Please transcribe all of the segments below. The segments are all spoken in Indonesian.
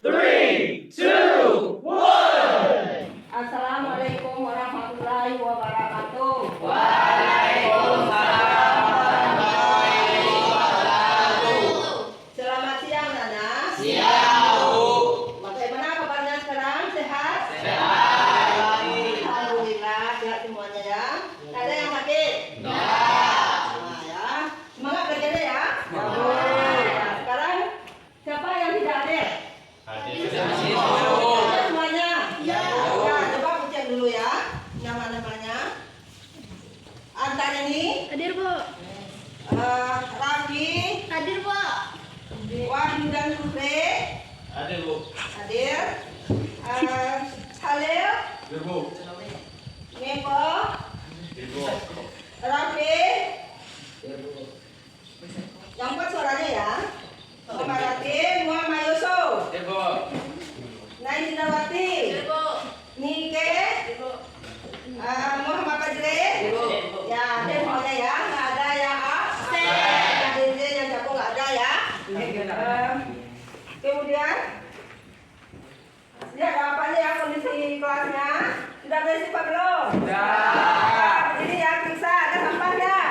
3, 2, 1. Assalamualaikum warahmatullahi wabarakatuh. Waalaikumsalam warahmatullahi wabarakatuh. Selamat siang, Nana. Siang, Bu. Bagaimana kabarnya sekarang? Sehat? Sehat. Alhamdulillah, sehat semuanya ya. Ada yang sakit? Enggak. Nah, ya. Semangat belajarnya ya. Ya, Bu. Nah, sekarang siapa yang tidak hadir? Hadir, Hadir Bu. semuanya? Ya. Ya, coba aku cek dulu ya. Nama-namanya. Antar ini. Hadir, Bu. Raffi, Hadir, Bu. Wahyu dan Putri. Hadir, Bu. Hadir. Halil, Hadir, Bu. Nepo, Hadir, Bu. Raffi. Yang empat suaranya ya. Komaratin, Muhammad Yusuf, Hadir, Bu. Nai Sindawati, Hadir, Bu. Nike, Hadir, Bu. Muhammad Fajri. Ya, hadir semuanya ya. Nggak ada yang absen. Hadir yang jago nggak ada ya. Kemudian, lihat apa nih ya kondisi kelasnya? Sudah bersih Pak belum? Sudah. Ini ya periksa ada sampah nggak?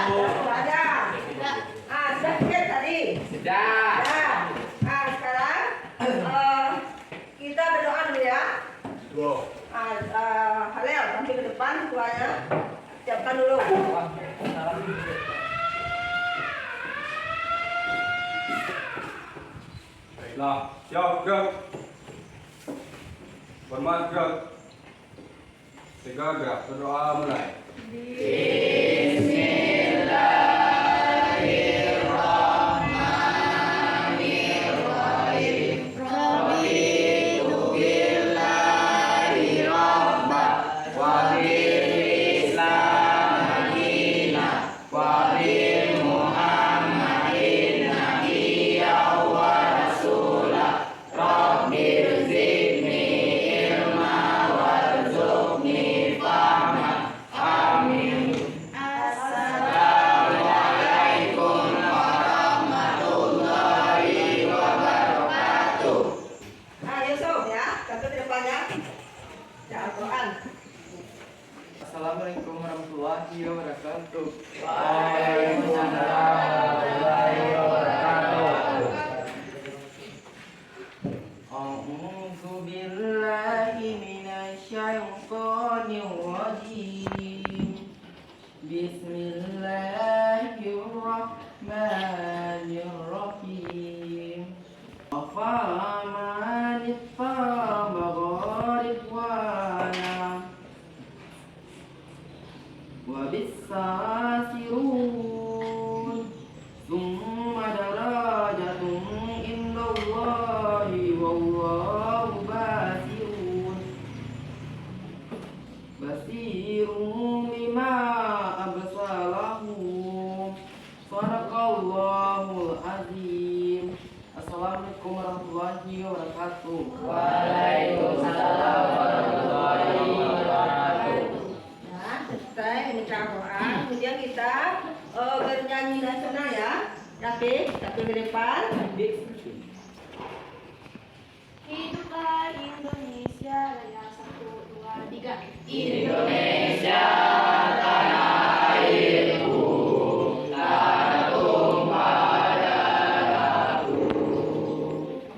Bu. Ada. Sudah cek tadi. Sudah. Nah, sekarang kita berdoa dulu ya. Bu. Halil, nanti ke depan semuanya. Siapkan dulu. Baiklah, siap gerak. Hormat gerak. Tiga gerak, berdoa mulai. Yusuf ya, satu di depannya. Ya, Al-Quran. Assalamualaikum warahmatullahi wabarakatuh. Waalaikumsalam warahmatullahi wabarakatuh. A'udzu billahi minasyaitonir rajim. Bismillahirrahmanirrahim. Afaman ittaba ridwana wa bisasirun thumma darajatun indallahi wallahu basirun bima absalahum. Sadaqallahul azim. Assalamualaikum warahmatullahi wabarakatuh. Waalaikumsalam warahmatullahi wabarakatuh. Nah, selesai membaca Al-Quran. Kemudian kita bernyanyi nasional ya. Tapi satu di depan. Hiduplah Indonesia Raya 1, 2, 3. Indonesia tanah airku, tanah tumpah darahku.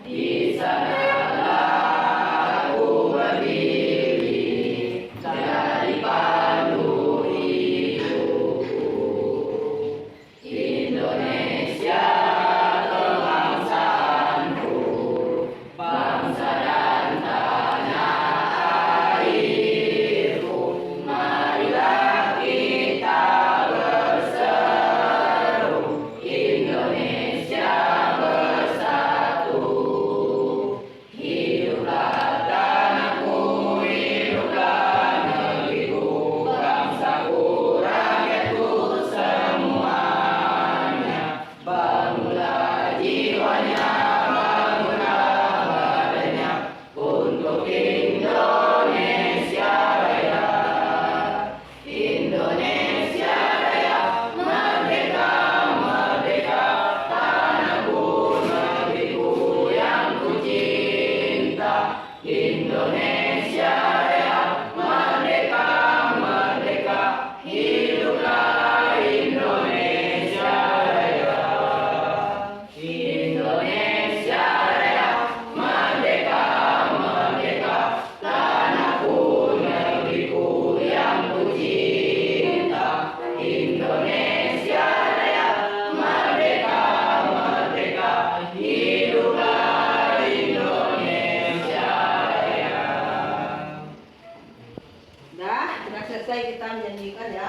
Di sanalah aku berdiri, jadi pandu hidupku. Indonesia kebangsaanku, bangsa dan tanah airku.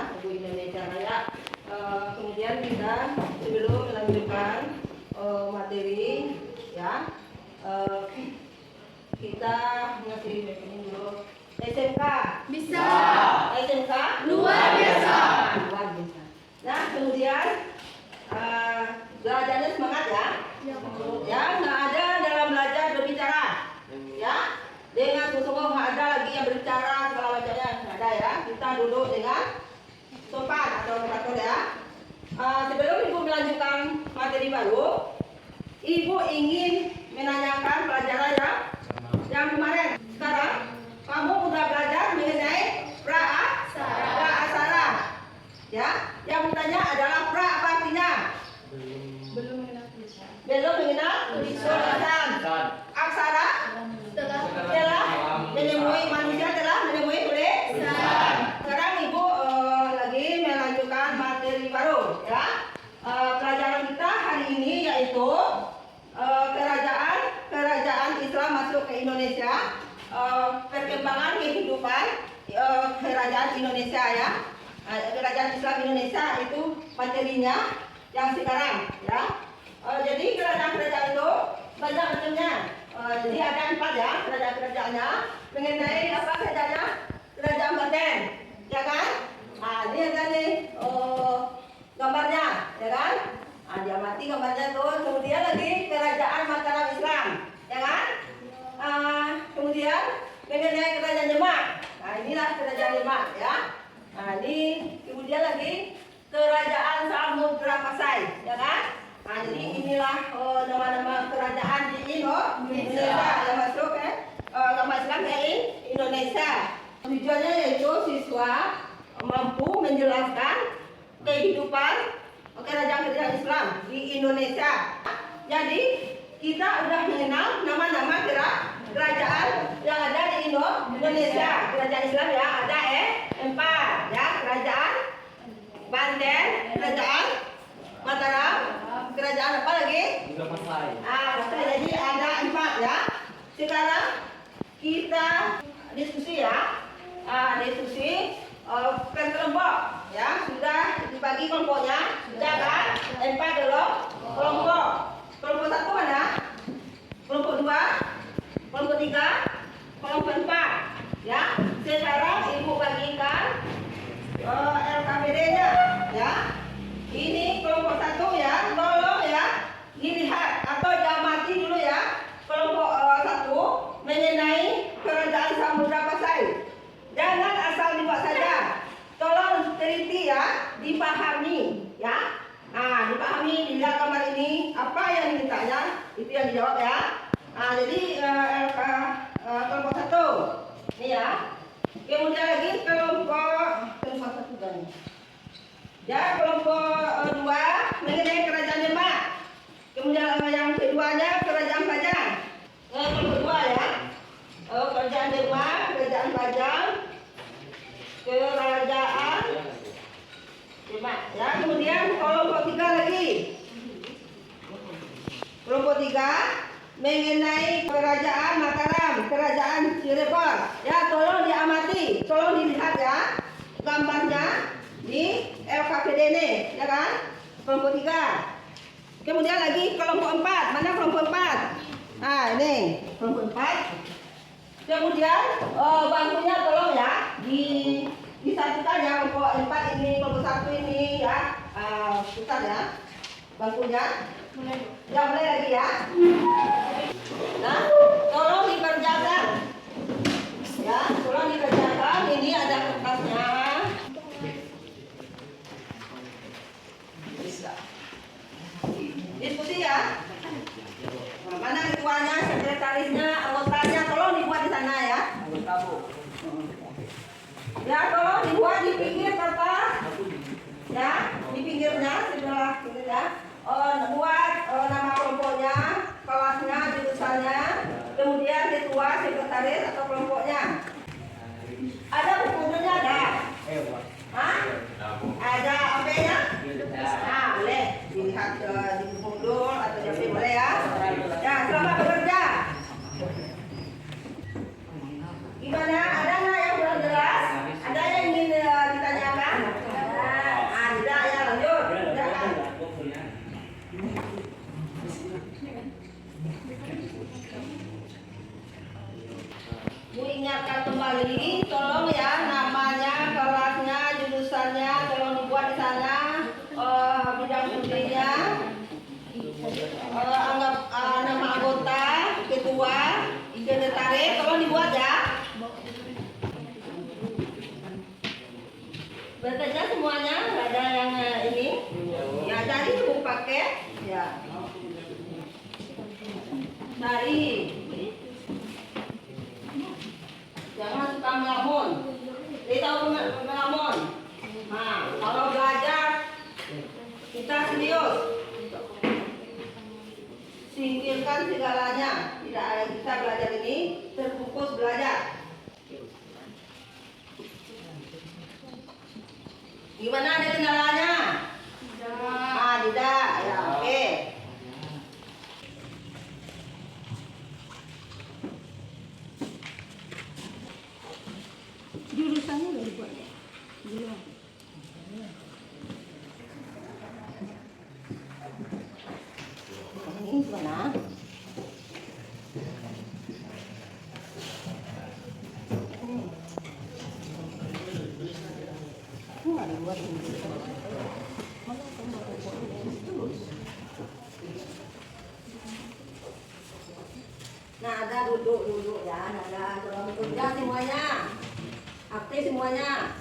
ya, Ibu Indonesia Raya. Kemudian kita sebelum melanjutkan materi ya, kita ngasih ini dulu. SMK Bisa. SMK Luar biasa. luar biasa. Nah kemudian belajarnya semangat ya. Ya, nggak ada dalam belajar berbicara. Ya, dengan sungguh-sungguh nggak ada lagi yang berbicara segala macamnya nggak ada ya. Kita duduk dengan sopan atau teratur ya. Sebelum Ibu melanjutkan materi baru, Ibu ingin menanyakan pelajaran yang kemarin. Sekarang kamu udah belajar mengenai pra-aksara. Ya, yang bertanya adalah pra apa artinya? Belum mengenal tulisan. Belum mengenal tulisan. Aksara telah menemui manusia, telah menemui tulisan. Sekarang Ibu lagi melanjutkan materi baru ya. Pelajaran kita hari ini yaitu kerajaan Islam masuk ke Indonesia, perkembangan kehidupan kerajaan Indonesia ya. Kerajaan Islam Indonesia itu materinya yang sekarang ya. Jadi kerajaan-kerajaan itu banyak macamnya. Jadi ada 4 ya kerajaan-kerajaannya. Mengenai apa kerajaannya? Kerajaan Banten, ya kan? Ini ada nih gambarnya, ya kan? Diamati gambarnya tuh. Kemudian lagi kerajaan Mataram Islam, ya kan? Kemudian mengenai kerajaan Demak. Nah inilah kerajaan Demak ya. Ini kemudian lagi kerajaan Samudra Pasai, ya kan? Jadi inilah nama-nama kerajaan di Indonesia yang masuk agama Islam ke Indonesia. Tujuannya yaitu siswa mampu menjelaskan kehidupan kerajaan-kerajaan Islam di Indonesia. Jadi kita sudah mengenal nama-nama kerajaan yang ada di Indonesia. Kerajaan Islam ya ada 4 ya, kerajaan Banten, kerajaan Mataram, kerajaan apa lagi? Jadi ada 4 ya. Sekarang kita diskusi ya. Diskusi per kelompok ya. Sudah dibagi kelompoknya, sudah kan? 4 dulu kelompok. Kelompok 1 mana? Kelompok 2, kelompok 3, kelompok 4 ya. Sekarang Ibu bagikan LKPD-nya ya. Ini kelompok 1 ya, tolong ya dilihat atau diamati dulu ya. Kelompok 1 mengenai kerajaan Samudra Pasai. Jangan asal dibuat saja. Tolong teliti ya, dipahami ya. Dipahami, dilihat gambar ini apa yang ditanya, itu yang dijawab ya. Jadi kelompok 1 ini ya. Kemudian lagi kelompok 1 tadi. Ya, kelompok 2 mengenai kerajaan Demak. Kemudian yang keduanya kerajaan Pajang. Kelompok 2 ya. Kerajaan Demak, kerajaan Pajang, kerajaan Demak. Ya, kemudian kelompok 3 lagi. Kelompok 3 mengenai kerajaan Mataram, kerajaan Cirebon. Ya, tolong diamati, tolong dilihat ya gambarnya di LKPD ini, ya kan? Kelompok 3. Kemudian lagi kelompok 4. Mana kelompok 4? Ini kelompok 4. Kemudian bangkunya tolong ya disatukan ya, kelompok 4 ini, kelompok 1 ini ya. Pusat ya bangkunya. Ya mulai lagi ya. Nah, tolong dikerjakan. Ya, tolong dikerjakan. Ini ada kertasnya. Diskusi ya. Mana ketuanya, sekretarisnya, anggotanya, tolong dibuat di sana ya. Ya, tolong dibuat di pinggir kertas. Ya, di pinggirnya sebelah ini ya. Buat nama kelompoknya, kelasnya, jurusannya, kemudian ketua, sekretaris atau kelompoknya. Ada bukunya ada? Ada apa-nya? Boleh dilihat di buku atau di HP boleh ya. Ya, selamat bekerja. Gimana? Ada nggak yang belum jelas? Ada yang ingin ditanyakan? Bu ingatkan kembali, tolong ya namanya, kelasnya, jurusannya, tolong dibuat di sana, bidang studinya, anggap nama anggota, ketua, sekretaris, tolong dibuat ya. Bertanya semuanya, nggak ada yang ini, ya cari buku paket, ya. Cari. Jangan suka melamun. Dia tahu melamun. Nah, kalau belajar kita serius. Singkirkan segalanya. Tidak ada kita belajar ini terfokus belajar. Gimana, ada kendalanya? Ah, tidak. Ya, oke. Jurusannya udah dibuat ya? Belum. Ini gimana? Nggak dibuat ini. Nah, ada duduk ya, ada tolong bekerja semuanya. Aktif semuanya.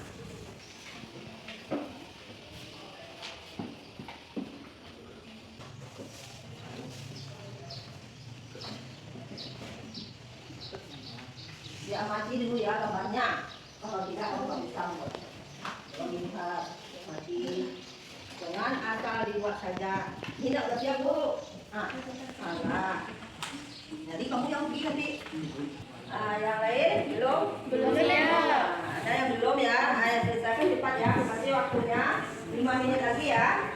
Diamati dulu ya gambarnya. Kalau tidak, kamu nggak bisa buat. Lihat, mati. Jangan asal dibuat saja. Ini udah siap bu. Nah, jadi kamu yang pergi nanti. Yang lain belum? Belum ya. Ada yang belum ya? Ayo selesaikan cepat ya. Masih waktunya 5 menit lagi ya.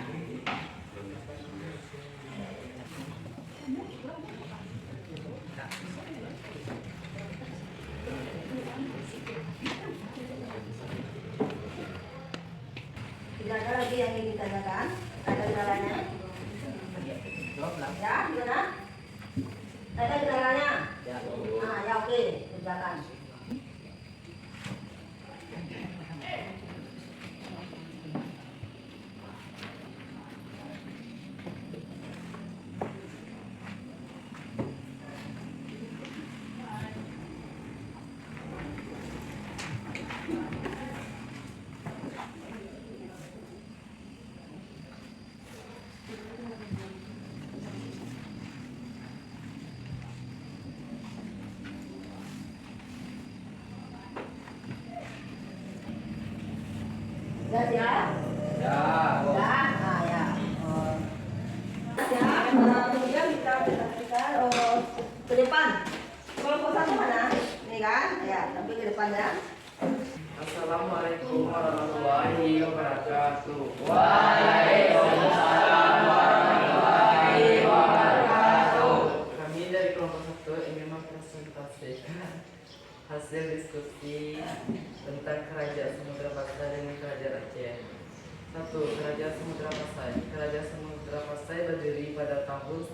Tidak ada lagi yang ingin ditanyakan? Ada kendalanya? Ya, gimana? Ada kendalanya? Ya oke, kerjakan. Sudah ya? Ya. Ya, ya. Kemudian kita ke depan. Kelompok satu mana? Ini kan? Ya, sampai ke depan ya. Assalamualaikum warahmatullahi wabarakatuh. Waalaikumsalam warahmatullahi wabarakatuh. Kami dari kelompok 1 ingin mempresentasikan hasil diskusi tentang Kerajaan Samudra Pasai dengan Kerajaan Aceh. 1. Kerajaan Samudra Pasai. Kerajaan Samudra Pasai berdiri pada tahun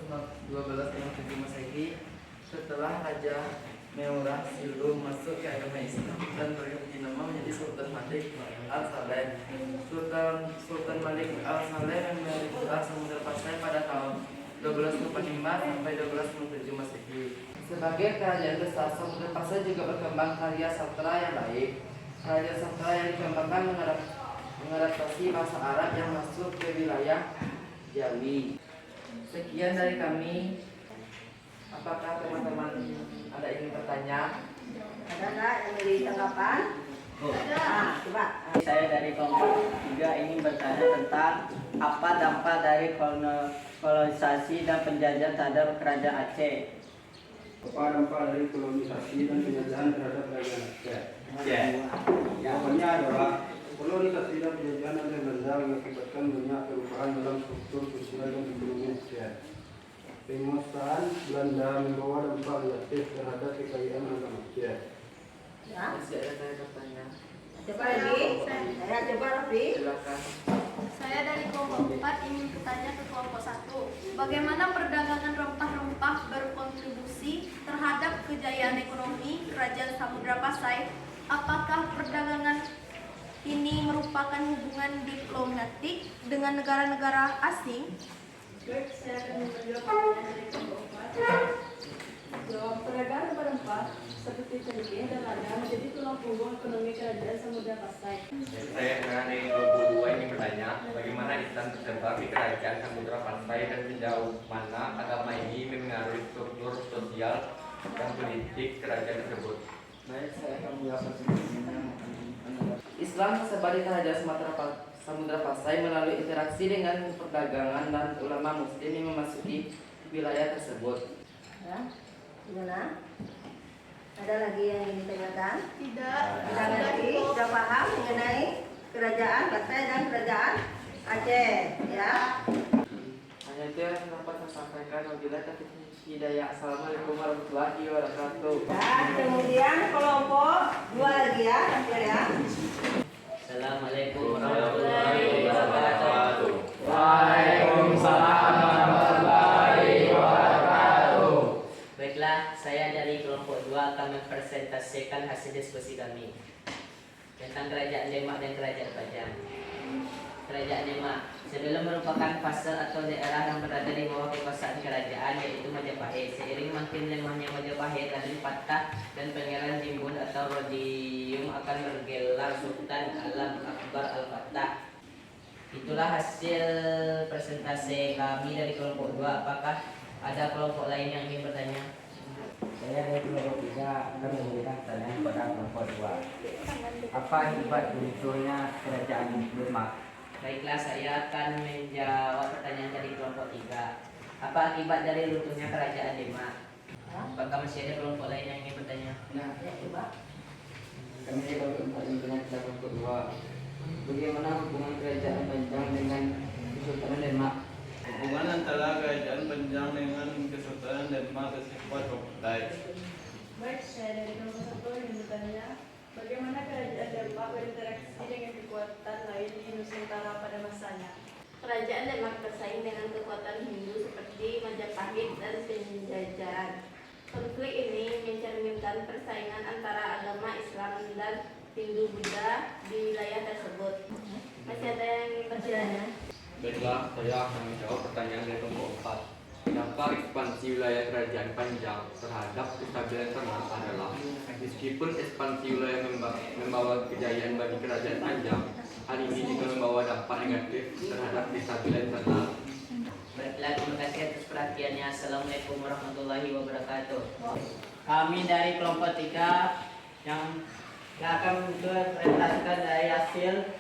1257 Masehi setelah Raja Meurah Silum masuk ke agama Islam dan berganti nama menjadi Sultan Malik Al-Saleh. Sultan Malik Al-Saleh memerintah Samudra Pasai pada tahun 1245 sampai 1257 Masehi. Sebagai kerajaan besar, Samudra Pasai juga berkembang karya sastra yang baik. Karya sastra yang dikembangkan mengadaptasi bahasa Arab yang masuk ke wilayah Jawi. Sekian dari kami. Apakah teman-teman ada ingin bertanya? Ada nggak yang beri tanggapan? Ada. Coba. Saya dari kelompok 3 ingin bertanya tentang apa dampak dari kolonisasi dan penjajahan terhadap Kerajaan Aceh. Apa dampak dari kolonisasi dan penjajahan terhadap Kerajaan Aceh? Jawabannya adalah kolonisasi dan penjajahan Aceh Belanda mengakibatkan banyak perubahan dalam struktur sosial dan ekonomi Aceh. Penguasaan Belanda membawa dampak negatif terhadap kekayaan alam Aceh. Ya. Masih ada saya bertanya? Coba lagi. Saya coba Rafi. Silakan. Saya dari kelompok 4 ingin bertanya ke kelompok 1. Bagaimana perdagangan rempah-rempah berkontribusi terhadap kejayaan ekonomi Kerajaan Samudra Pasai? Apakah perdagangan ini merupakan hubungan diplomatik dengan negara-negara asing? Baik, saya akan menjawab pertanyaan dari kelompok 4. Jawab, perdagangan rempah seperti cengkeh dan lada menjadi tulang punggung ekonomi Kerajaan Samudra Pasai. Saya dari kelompok 2 ingin bertanya, bagaimana Islam tersebar di Kerajaan Samudra Pasai dan sejauh mana agama ini mempengaruhi struktur sosial dan politik kerajaan tersebut? Baik, saya akan menjawab pertanyaannya. Islam tersebar di Kerajaan Samudra Pasai melalui interaksi dengan perdagangan dan ulama muslim yang memasuki wilayah tersebut. Ya, gimana? Ada lagi yang ingin ditanyakan? Tidak. Tidak lagi, sudah paham mengenai Kerajaan Pasai dan Kerajaan Aceh, ya? Hanya itu yang dapat saya sampaikan. Wabillahi taufiq hidayah. Assalamualaikum warahmatullahi wabarakatuh. Dan kemudian kelompok 2 lagi ya, tampil ya. Assalamualaikum warahmatullahi wabarakatuh. Waalaikumsalam warahmatullahi wabarakatuh. Baiklah, saya dari kelompok 2 akan mempresentasikan hasil diskusi kami tentang Kerajaan Demak dan Kerajaan Pajang. Kerajaan Demak sebelum merupakan fase atau daerah yang berada di bawah kekuasaan kerajaan, yaitu Majapahit. Seiring makin lemahnya Majapahit, Raden Patah dan Pangeran Jimbun atau Rodium akan bergelar Sultan Alam Akbar Al-Fatah. Itulah hasil presentasi kami dari kelompok 2. Apakah ada kelompok lain yang ingin bertanya? Saya dari kelompok 3 akan memberikan pertanyaan kepada kelompok 2. Apa akibat munculnya Kerajaan Demak? Baiklah, saya akan menjawab pertanyaan dari kelompok 3. Apa akibat dari runtuhnya Kerajaan Demak? Apakah masih ada kelompok lain yang ingin bertanya? Nah, kami dari kelompok 4 ingin bertanya kepada kelompok 2. Bagaimana hubungan Kerajaan Panjang dengan Kesultanan Demak? Hubungan antara Kerajaan Panjang dengan Kesultanan Demak bersifat kompleks. Baik, saya dari kelompok 1 ingin bertanya, bagaimana Kerajaan Demak berinteraksi dengan kekuatan lain di Nusantara pada masanya? Kerajaan Demak bersaing dengan kekuatan Hindu seperti Majapahit dan Penjajahan. Konflik ini mencerminkan persaingan antara agama Islam dan Hindu-Buddha di wilayah tersebut. Masih ada yang ingin bertanya? Baiklah, saya akan menjawab pertanyaan dari kelompok 4. Dampak ekspansi wilayah Kerajaan Panjang terhadap kestabilan internal adalah meskipun ekspansi wilayah membawa kejayaan bagi Kerajaan Panjang, hal ini juga membawa dampak negatif terhadap kestabilan internal. Baiklah, terima kasih atas perhatiannya. Assalamualaikum warahmatullahi wabarakatuh. Kami dari kelompok 3 yang akan mempresentasikan dari hasil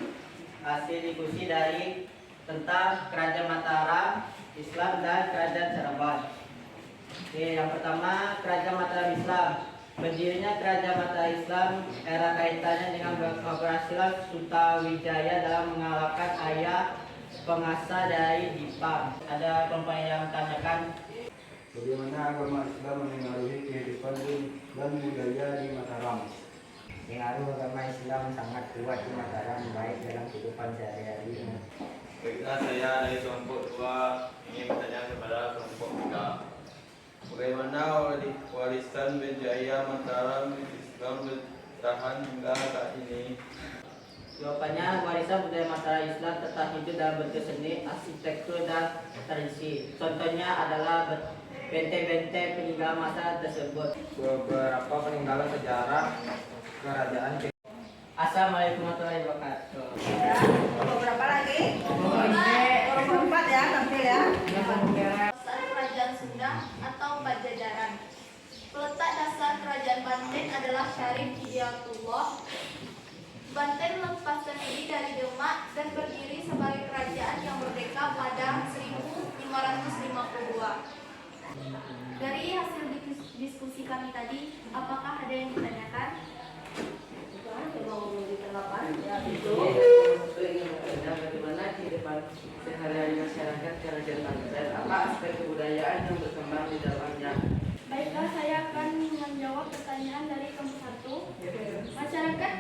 diskusi dari tentang Kerajaan Mataram, Islam dan Kerajaan Cirebon. Oke, yang pertama Kerajaan Mataram Islam. Berdirinya Kerajaan Mataram Islam era kaitannya dengan keberhasilan Sutawijaya dalam mengalahkan ayah penguasa dari Jepang. Ada kelompok yang tanyakan Bagaimana agama Islam memengaruhi kehidupan dan budaya di Mataram? Pengaruh agama Islam sangat kuat di Mataram, baik dalam kehidupan sehari-hari. Baiklah, saya dari kelompok 2 ingin bertanya kepada kelompok 3. Bagaimana warisan berjaya Mataram Islam bertahan hingga saat ini? Jawabannya, warisan budaya Mataram Islam tetap hidup dalam bentuk seni, arsitektur, dan tradisi. Contohnya adalah benteng-benteng peninggalan masa tersebut. Beberapa peninggalan sejarah kerajaan Assalamualaikum warahmatullahi wabarakatuh. Ya, kelompok berapa lagi? Kelompok 4 ya, tampil ya. Dasar Kerajaan Sunda atau Pajajaran. Peletak dasar Kerajaan Banten adalah Syarif Hidayatullah. Banten lepas sendiri dari Demak dan berdiri sebagai kerajaan yang merdeka pada 1552. Dari hasil diskusi kami tadi, apakah ada yang ditanyakan? Mau diterapkan ya itu. Saya ingin bertanya bagaimana kehidupan sehari-hari masyarakat Kerajaan Banten, apa aspek kebudayaan yang berkembang di dalamnya? Baiklah, saya akan menjawab pertanyaan dari kelompok 1. Masyarakat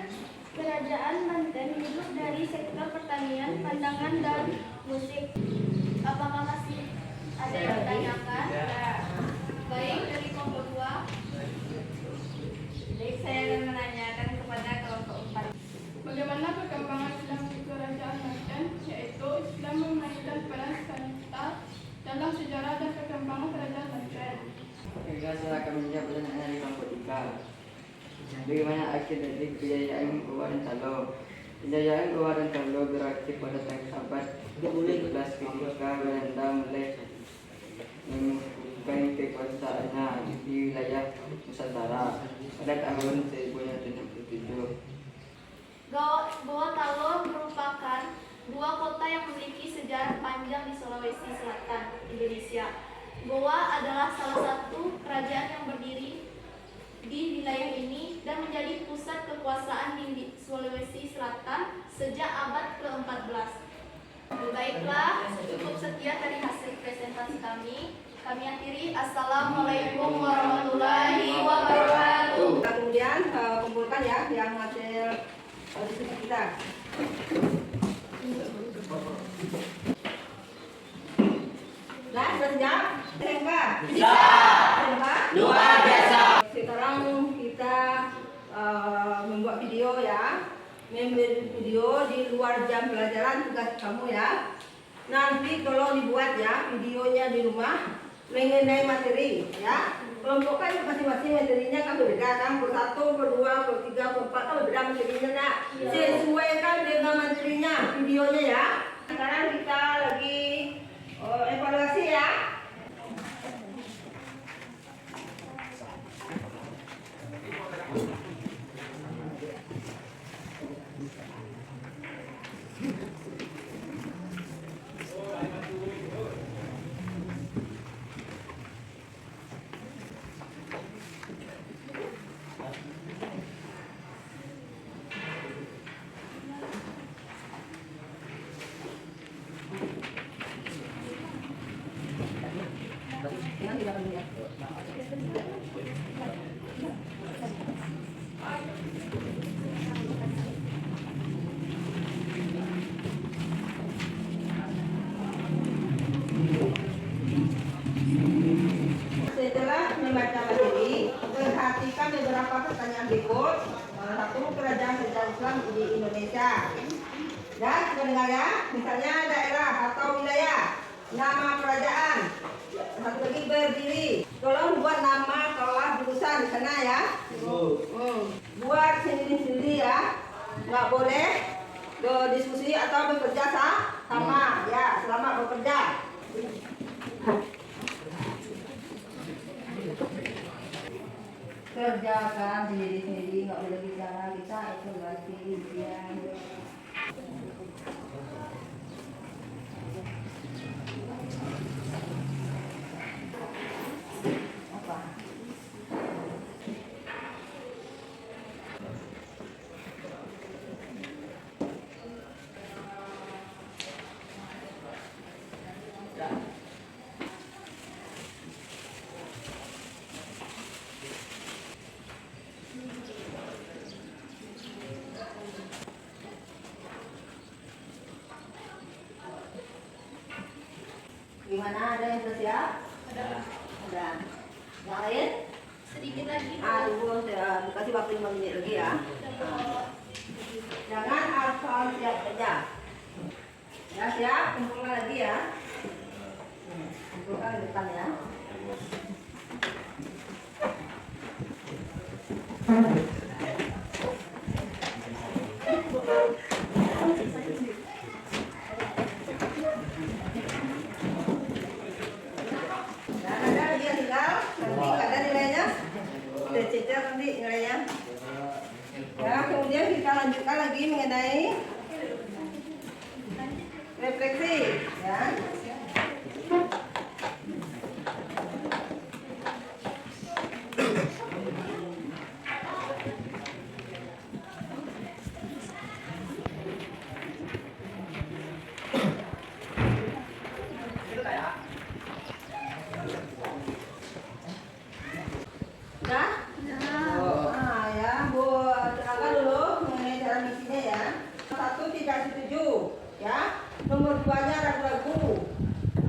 Kerajaan Banten hidup dari sektor pertanian, pandangan, dan 3 saya akan menjawab pertanyaan dari kelompok 3. Bagaimana akhir dari kejayaan Goa dan Salo? Kejayaan Goa dan Salo berakhir pada abad 17 ketika Belanda mulai menunjukkan kekuasaannya di wilayah Nusantara pada tahun 1967. Goa Talo merupakan dua kota yang memiliki sejarah panjang di Sulawesi Selatan, Indonesia. Goa adalah salah satu kerajaan yang berdiri di wilayah ini dan menjadi pusat kekuasaan di Sulawesi Selatan sejak abad ke-14. Baiklah, cukup sekian dari hasil presentasi kami. Kami akhiri. Assalamualaikum warahmatullahi wabarakatuh. Kemudian kumpulkan ya yang hasil diskusi kita. Nah, sudah siap? Bisa. Luar biasa. Sekarang kita membuat video ya. Membuat video di luar jam pelajaran tugas kamu ya. Nanti kalau dibuat ya videonya di rumah mengenai materi ya. Kelompokkan masing-masing materinya kan berbeda kan, per 1, per 2, per 3, per 4 kan berbeda materinya nak. Sesuaikan dengan materinya videonya ya. Sekarang kita lagi evaluasi ya. Setelah membaca materi, perhatikan beberapa pertanyaan berikut. Satu, kerajaan Islam di Indonesia. Dan pendengar ya, misalnya daerah atau wilayah, nama kerajaan. Satu lagi berdiri. Tolong buat nama kelas jurusan di sana ya. Buat sendiri-sendiri ya. Nggak boleh berdiskusi atau bekerja sama ya. Selamat bekerja. Kerjakan sendiri-sendiri, nggak boleh bicara kita itu berarti ujian. Apa? Gimana, ada yang sudah siap? Ada. Yang lain? Sedikit lagi. Tunggu, saya kasih waktu 5 menit lagi ya. Jangan asal siap saja. Ya siap, kumpulkan lagi ya. Kumpulkan di depan ya. Ya, kemudian kita lanjutkan lagi mengenai refleksi ya. Tidak setuju ya. Nomor 2-nya ragu-ragu.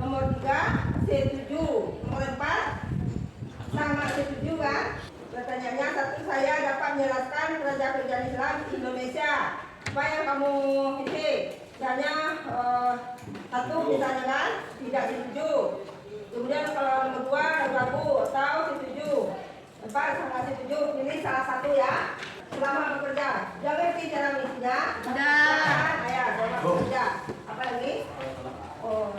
Nomor 3 setuju. Nomor 4 sama setuju kan. Pertanyaannya, satu, saya dapat menjelaskan kerajaan Islam di Indonesia. Apa yang kamu pilih? Misalnya satu misalnya kan tidak setuju. Kemudian kalau nomor 2 ragu-ragu atau setuju. salah satu ya. Selamat bekerja. Jangan ngerti cara misinya. Dah. Ayah, selamat bekerja. Apa lagi? Oh.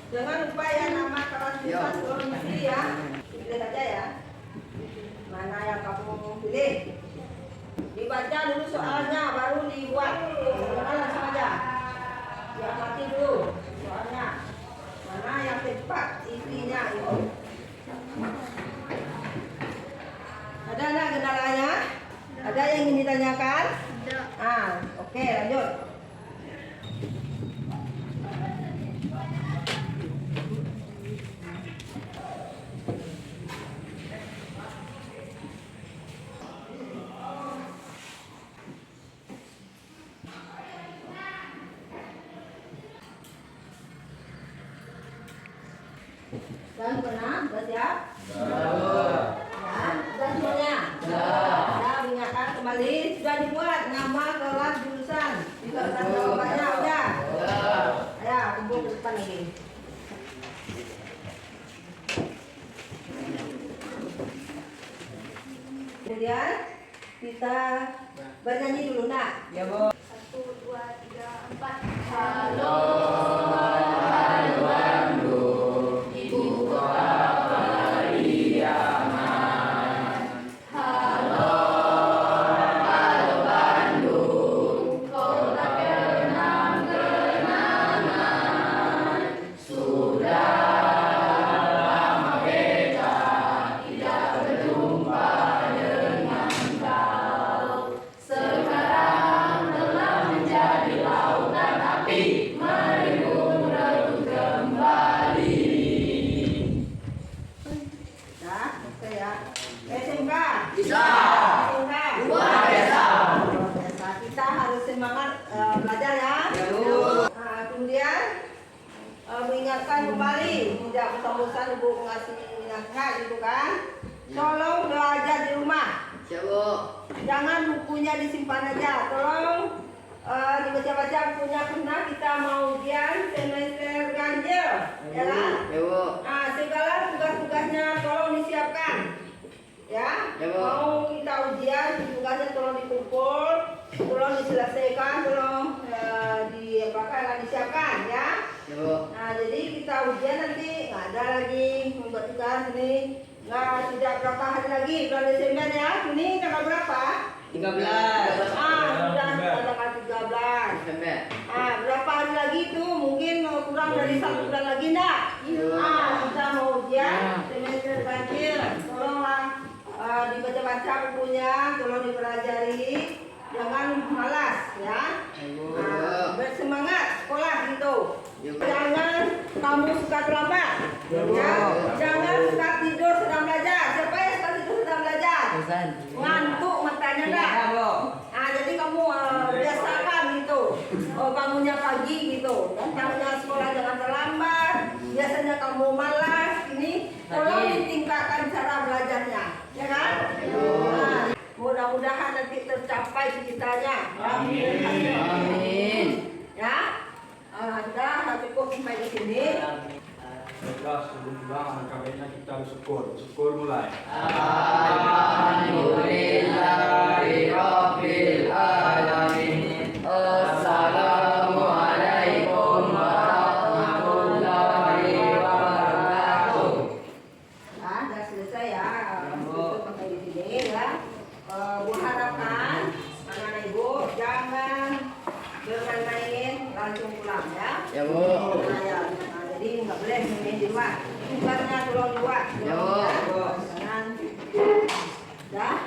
Jangan lupa ya nama kelas tulisan seluruh misi ya. Pilih saja ya. Mana yang kamu pilih? Dibaca dulu soalnya, baru dibuat. Jangan langsung aja. Diamati dulu soalnya. Mana yang cepat isinya itu. Ada enggak kendalanya? Ada yang ingin ditanyakan? Oke, lanjut. Dan pernah, sudah siap? Sudah semuanya? Sudah, ingatkan kembali, sudah dibuat nama kelas jurusan. Jurusan jawabannya udah? Ya, kumpul ke depan ini. Kemudian kita bernyanyi dulu, nak. Ya, Bu. 1, 2, 3, 4. Halo. SMK bisa. SMK Luar biasa. Luar biasa. Kita harus semangat belajar ya. Nah, kemudian mengingatkan kembali, tidak bosan-bosan ibu mengasih nasihat gitu kan. Tolong belajar di rumah. Jangan bukunya disimpan aja. Tolong dibaca-baca bukunya karena kita mau ujian semester ganjil, ya kan? Nah, segala tugas-tugasnya tolong disiapkan. Ya, mau kita ujian tugasnya tolong dikumpul, tolong diselesaikan, tolong disiapkan ya. Nah, jadi kita ujian nanti nggak ada lagi membuat tugas ini, nggak tidak berapa hari lagi bulan Desember ya. Ini tanggal berapa? 13. Sudah tanggal 13. Berapa hari lagi itu? Mungkin kurang dari 1 bulan lagi enggak? Kita mau ujian semester ganjil. Tolonglah dibaca-baca bukunya, tolong dipelajari, jangan malas ya. Bersemangat sekolah gitu. Jangan kamu suka terlambat. Ya. Jangan suka tidur sedang belajar. Siapa yang suka tidur sedang belajar? Ngantuk matanya enggak? Jadi kamu biasakan gitu. Bangunnya pagi gitu. Datangnya sekolah jangan terlambat. Biasanya kamu malas. Ini tolong ditingkatkan cara belajarnya. Ya kan? Mudah-mudahan nanti tercapai cita-citanya. Amin. Ya. Sudah cukup sampai di sini. Baiklah, sebelum pulang kabarnya kita bersyukur. Syukur mulai. Alhamdulillahirabbil alamin. Assalamualaikum warahmatullahi wabarakatuh. Sudah selesai ya. Cukup sampai di sini ya. Bu harapkan anak-anak ibu jangan bermain-main langsung pulang ya. Ya, Bu. Jadi nggak boleh main di rumah. Tugasnya tolong buat. Ya, Bu. Jangan. Dah.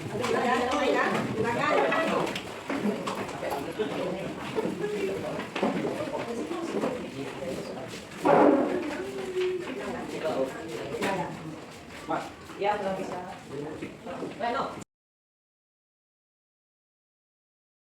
Ada belajar ya. Belajar itu. Ya, belum bisa. Bueno.